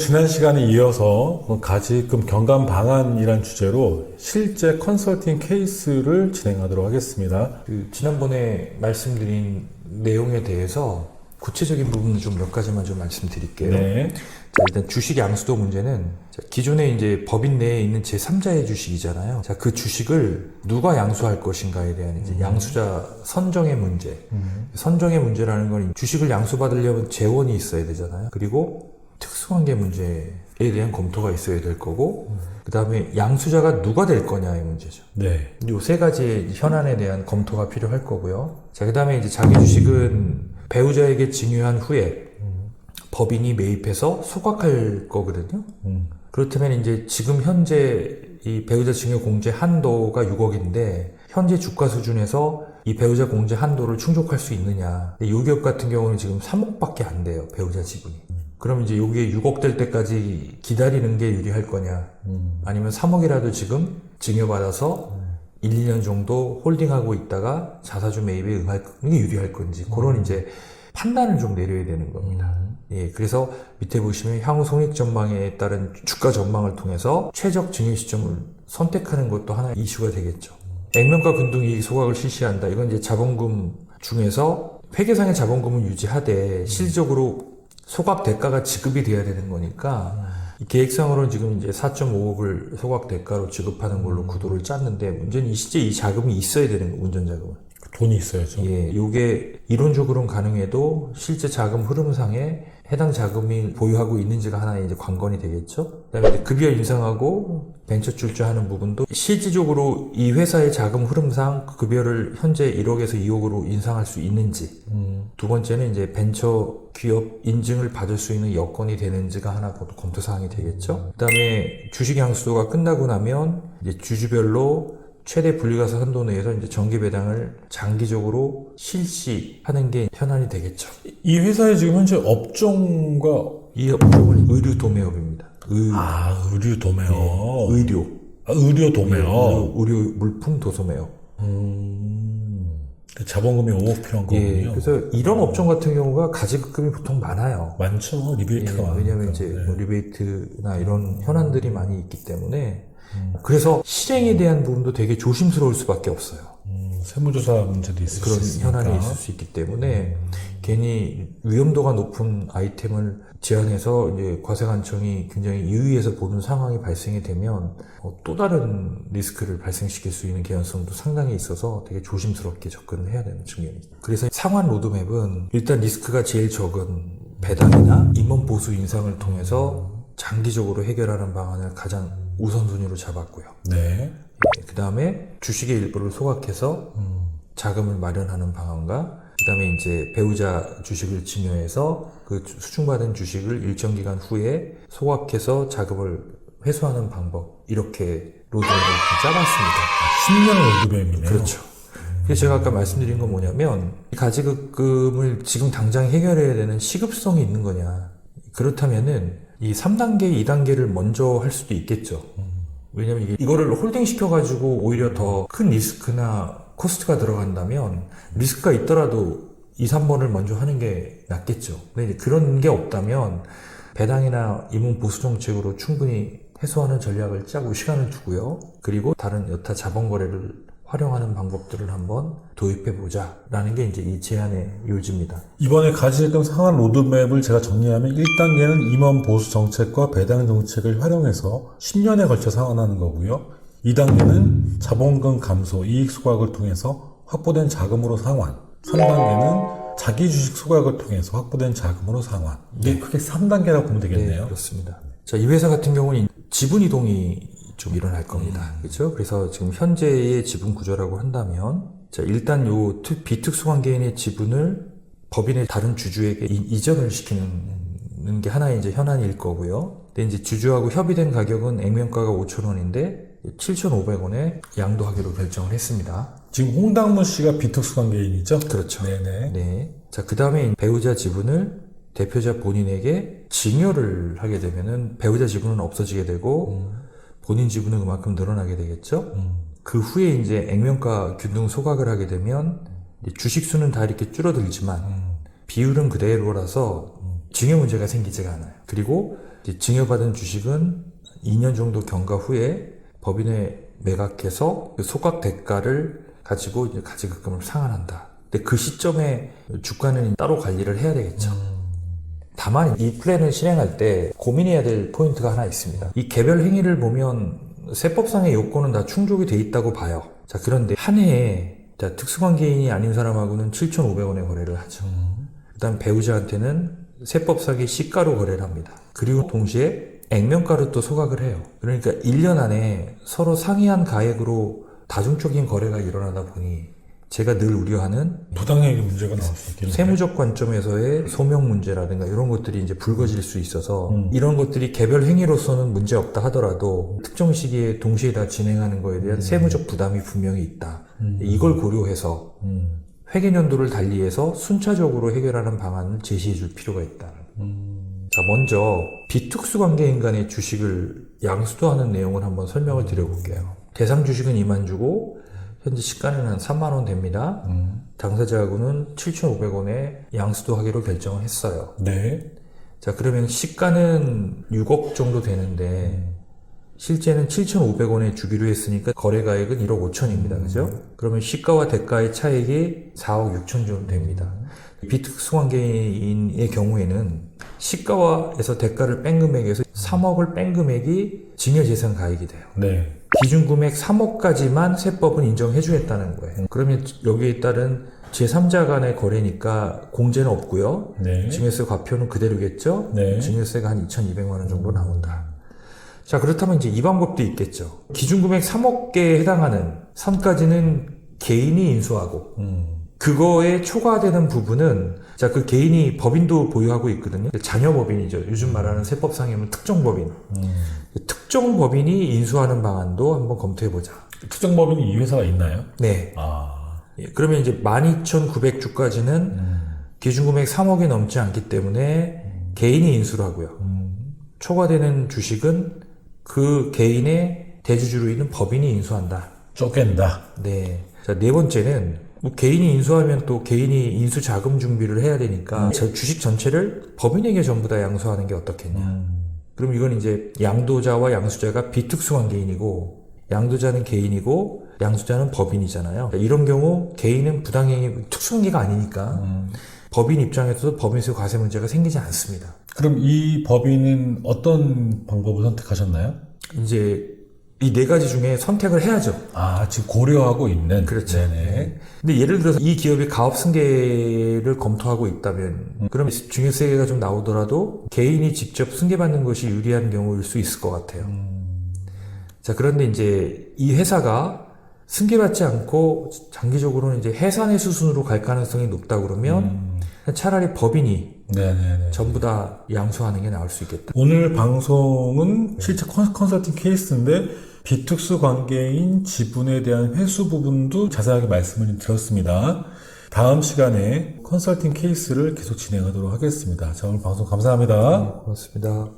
지난 시간에 이어서 가지금 경감 방안이란 주제로 실제 컨설팅 케이스를 진행하도록 하겠습니다. 지난번에 말씀드린 내용에 대해서 구체적인 부분을 좀 몇 가지만 좀 말씀드릴게요. 네. 자, 일단 주식 양수도 문제는 기존에 이제 법인 내에 있는 제3자의 주식이잖아요. 자, 그 주식을 누가 양수할 것인가에 대한 이제 양수자 선정의 문제. 선정의 문제라는 건 주식을 양수받으려면 재원이 있어야 되잖아요. 그리고 특수관계 문제에 대한 검토가 있어야 될 거고, 그 다음에 양수자가 누가 될 거냐의 문제죠. 네. 요 세 가지의 현안에 대한 검토가 필요할 거고요. 자, 그 다음에 이제 자기 주식은 배우자에게 증여한 후에 법인이 매입해서 소각할 거거든요. 그렇다면 이제 지금 현재 이 배우자 증여 공제 한도가 6억인데 현재 주가 수준에서 이 배우자 공제 한도를 충족할 수 있느냐. 이 기업 같은 경우는 지금 3억밖에 안 돼요. 배우자 지분이. 그럼 이제 여기에 6억 될 때까지 기다리는 게 유리할 거냐. 아니면 3억이라도 지금 증여받아서 1, 2년 정도 홀딩하고 있다가 자사주 매입에 응할 게 유리할 건지 그런 이제 판단을 좀 내려야 되는 겁니다. 예, 그래서 밑에 보시면 향후 손익 전망에 따른 주가 전망을 통해서 최적 증여 시점을 선택하는 것도 하나의 이슈가 되겠죠. 액면가 균등 이익 소각을 실시한다. 이건 이제 자본금 중에서 회계상의 자본금은 유지하되 실질적으로 소각 대가가 지급이 돼야 되는 거니까 이 계획상으로는 지금 이제 4.5억을 소각 대가로 지급하는 걸로 구도를 짰는데 문제는 실제 이 자금이 있어야 되는 거예요. 운전 자금은. 돈이 있어야죠. 예, 요게 이론적으로는 가능해도 실제 자금 흐름상에 해당 자금이 보유하고 있는지가 하나의 이제 관건이 되겠죠. 그다음에 이제 급여 인상하고 벤처 출자하는 부분도 실질적으로 이 회사의 자금 흐름상 급여를 현재 1억에서 2억으로 인상할 수 있는지. 두 번째는 이제 벤처 기업 인증을 받을 수 있는 여건이 되는지가 하나 검토 사항이 되겠죠. 그다음에 주식 양수도가 끝나고 나면 이제 주주별로 최대 분리가사 한도 내에서 이제 정기 배당을 장기적으로 실시하는 게 현안이 되겠죠. 이 회사의 지금 현재 업종과 이 업종은 의류 도매업입니다. 의류 도매업. 의료. 의료 도매업. 의료 물품 도소매업. 자본금이 5억 필요한 거군요. 예, 그래서 이런 업종 같은 경우가 가지급금이 보통 많아요. 많죠. 리베이트가 많아요. 왜냐하면 이제 뭐 리베이트나 이런 현안들이 많이 있기 때문에 그래서 실행에 대한 부분도 되게 조심스러울 수밖에 없어요. 세무조사 문제도 있을 그런 수 있으니까. 현안이 있을 수 있기 때문에 괜히 위험도가 높은 아이템을 제한해서 이제 과세관청이 굉장히 유의해서 보는 상황이 발생이 되면 또 다른 리스크를 발생시킬 수 있는 개연성도 상당히 있어서 되게 조심스럽게 접근을 해야 되는 측면이 있습니다. 그래서 상환 로드맵은 일단 리스크가 제일 적은 배당이나 임원 보수 인상을 통해서 장기적으로 해결하는 방안을 가장 우선순위로 잡았고요. 네. 그 다음에 주식의 일부를 소각해서 자금을 마련하는 방안과 그 다음에 이제 배우자 주식을 증여해서 그 수중받은 주식을 일정 기간 후에 소각해서 자금을 회수하는 방법, 이렇게 로드맵을 짜봤습니다. 10년 로드맵이네요. 그렇죠. 그래서 제가 아까 말씀드린 건 뭐냐면 가지급금을 지금 당장 해결해야 되는 시급성이 있는 거냐. 그렇다면은 이 3단계, 2단계를 먼저 할 수도 있겠죠. 왜냐면 이거를 홀딩 시켜가지고 오히려 더 큰 리스크나 코스트가 들어간다면 리스크가 있더라도 2, 3번을 먼저 하는 게 낫겠죠. 근데 이제 그런 게 없다면 배당이나 임원 보수 정책으로 충분히 해소하는 전략을 짜고 시간을 두고요. 그리고 다른 여타 자본 거래를 활용하는 방법들을 한번 도입해보자 라는 게 이제 이 제안의 요지입니다. 이번에 가지금 상한 로드맵을 제가 정리하면 1단계는 임원 보수 정책과 배당 정책을 활용해서 10년에 걸쳐 상환하는 거고요. 2단계는 자본금 감소, 이익 소각을 통해서 확보된 자금으로 상환. 3단계는 자기 주식 소각을 통해서 확보된 자금으로 상환. 이게 크게 3단계라고 보면 되겠네요. 네, 그렇습니다. 자, 이 회사 같은 경우는 지분 이동이 좀 일어날 겁니다. 그렇죠? 그래서 지금 현재의 지분 구조라고 한다면, 자, 일단 요 비특수관계인의 지분을 법인의 다른 주주에게 이전을 시키는 게 하나의 이제 현안일 거고요. 근데 이제 주주하고 협의된 가격은 액면가가 5,000원인데 7,500원에 양도하기로 결정을 했습니다. 지금 홍당무 씨가 비특수관계인이죠? 그렇죠. 네네. 네. 자, 그 다음에 배우자 지분을 대표자 본인에게 증여를 하게 되면은 배우자 지분은 없어지게 되고 본인 지분은 그만큼 늘어나게 되겠죠. 그 후에 이제 액면가 균등 소각을 하게 되면 주식 수는 다 이렇게 줄어들지만 비율은 그대로라서 증여 문제가 생기지가 않아요. 그리고 이제 증여받은 주식은 2년 정도 경과 후에 법인에 매각해서 그 소각 대가를 가지고 이제 가지급금을 상환한다. 근데 그 시점에 주가는 따로 관리를 해야 되겠죠. 다만 이 플랜을 실행할 때 고민해야 될 포인트가 하나 있습니다. 이 개별 행위를 보면 세법상의 요건은 다 충족이 돼 있다고 봐요. 자, 그런데 한 해에 특수관계인이 아닌 사람하고는 7,500원에 거래를 하죠. 그다음 배우자한테는 세법상의 시가로 거래를 합니다. 그리고 동시에 액면가로 또 소각을 해요. 그러니까 1년 안에 서로 상이한 가액으로 다중적인 거래가 일어나다 보니 제가 늘 우려하는 부당행위 문제가 나올 수 있겠네요. 세무적 관점에서의 소명 문제라든가 이런 것들이 이제 불거질 수 있어서 이런 것들이 개별 행위로서는 문제 없다 하더라도 특정 시기에 동시에 다 진행하는 거에 대한 세무적 부담이 분명히 있다. 이걸 고려해서 회계연도를 달리해서 순차적으로 해결하는 방안을 제시해 줄 필요가 있다. 자, 먼저 비특수관계인 간의 주식을 양수도하는 내용을 한번 설명을 드려볼게요. 대상 주식은 2만 주고 현재 시가는 한 3만 원 됩니다. 당사자하고는 7,500원에 양수도하기로 결정을 했어요. 네. 자, 그러면 시가는 6억 정도 되는데 실제는 7,500원에 주기로 했으니까 거래가액은 1억 5천입니다. 그죠? 그러면 시가와 대가의 차액이 4억 6천 정도 됩니다. 비특수관계인의 경우에는 시가와에서 대가를 뺀 금액에서 3억을 뺀 금액이 증여재산가액이 돼요. 네. 기준금액 3억까지만 세법은 인정해주겠다는 거예요. 그러면 여기에 따른 제3자 간의 거래니까 공제는 없고요. 네. 증여세 과표는 그대로겠죠. 네. 증여세가 한 2,200만 원 정도 나온다. 자, 그렇다면 이제 이 방법도 있겠죠. 기준금액 3억개에 해당하는 선까지는 개인이 인수하고 그거에 초과되는 부분은 자, 그 개인이 법인도 보유하고 있거든요. 자녀 법인이죠. 요즘 말하는 세법상이면 특정 법인. 특정 법인이 인수하는 방안도 한번 검토해보자. 특정 법인이 이 회사가 있나요? 네. 아. 예, 그러면 이제 12,900주까지는 기준금액 3억이 넘지 않기 때문에 개인이 인수를 하고요. 초과되는 주식은 그 개인의 대주주로 있는 법인이 인수한다. 쪼갠다. 네. 자, 네 번째는 뭐 개인이 인수하면 또 개인이 인수 자금 준비를 해야 되니까 저 주식 전체를 법인에게 전부 다 양수하는 게 어떻겠냐. 그럼 이건 이제 양도자와 양수자가 비특수관계인이고 양도자는 개인이고 양수자는 법인이잖아요. 이런 경우 개인은 부당행위 특수관계가 아니니까 법인 입장에서도 법인세 과세 문제가 생기지 않습니다. 그럼 이 법인은 어떤 방법을 선택하셨나요? 이제 이 네 가지 중에 선택을 해야죠. 아, 지금 고려하고 있는. 그렇죠. 네네. 근데 예를 들어서 이 기업이 가업 승계를 검토하고 있다면 그럼 증여세가 좀 나오더라도 개인이 직접 승계받는 것이 유리한 경우일 수 있을 것 같아요. 자, 그런데 이제 이 회사가 승계받지 않고 장기적으로는 이제 해산의 수순으로 갈 가능성이 높다 그러면 차라리 법인이 네네네. 전부 다 양수하는 게 나을 수 있겠다. 오늘 방송은 실제 컨설팅 케이스인데 비특수 관계인 지분에 대한 회수 부분도 자세하게 말씀을 드렸습니다. 다음 시간에 컨설팅 케이스를 계속 진행하도록 하겠습니다. 자, 오늘 방송 감사합니다. 고맙습니다.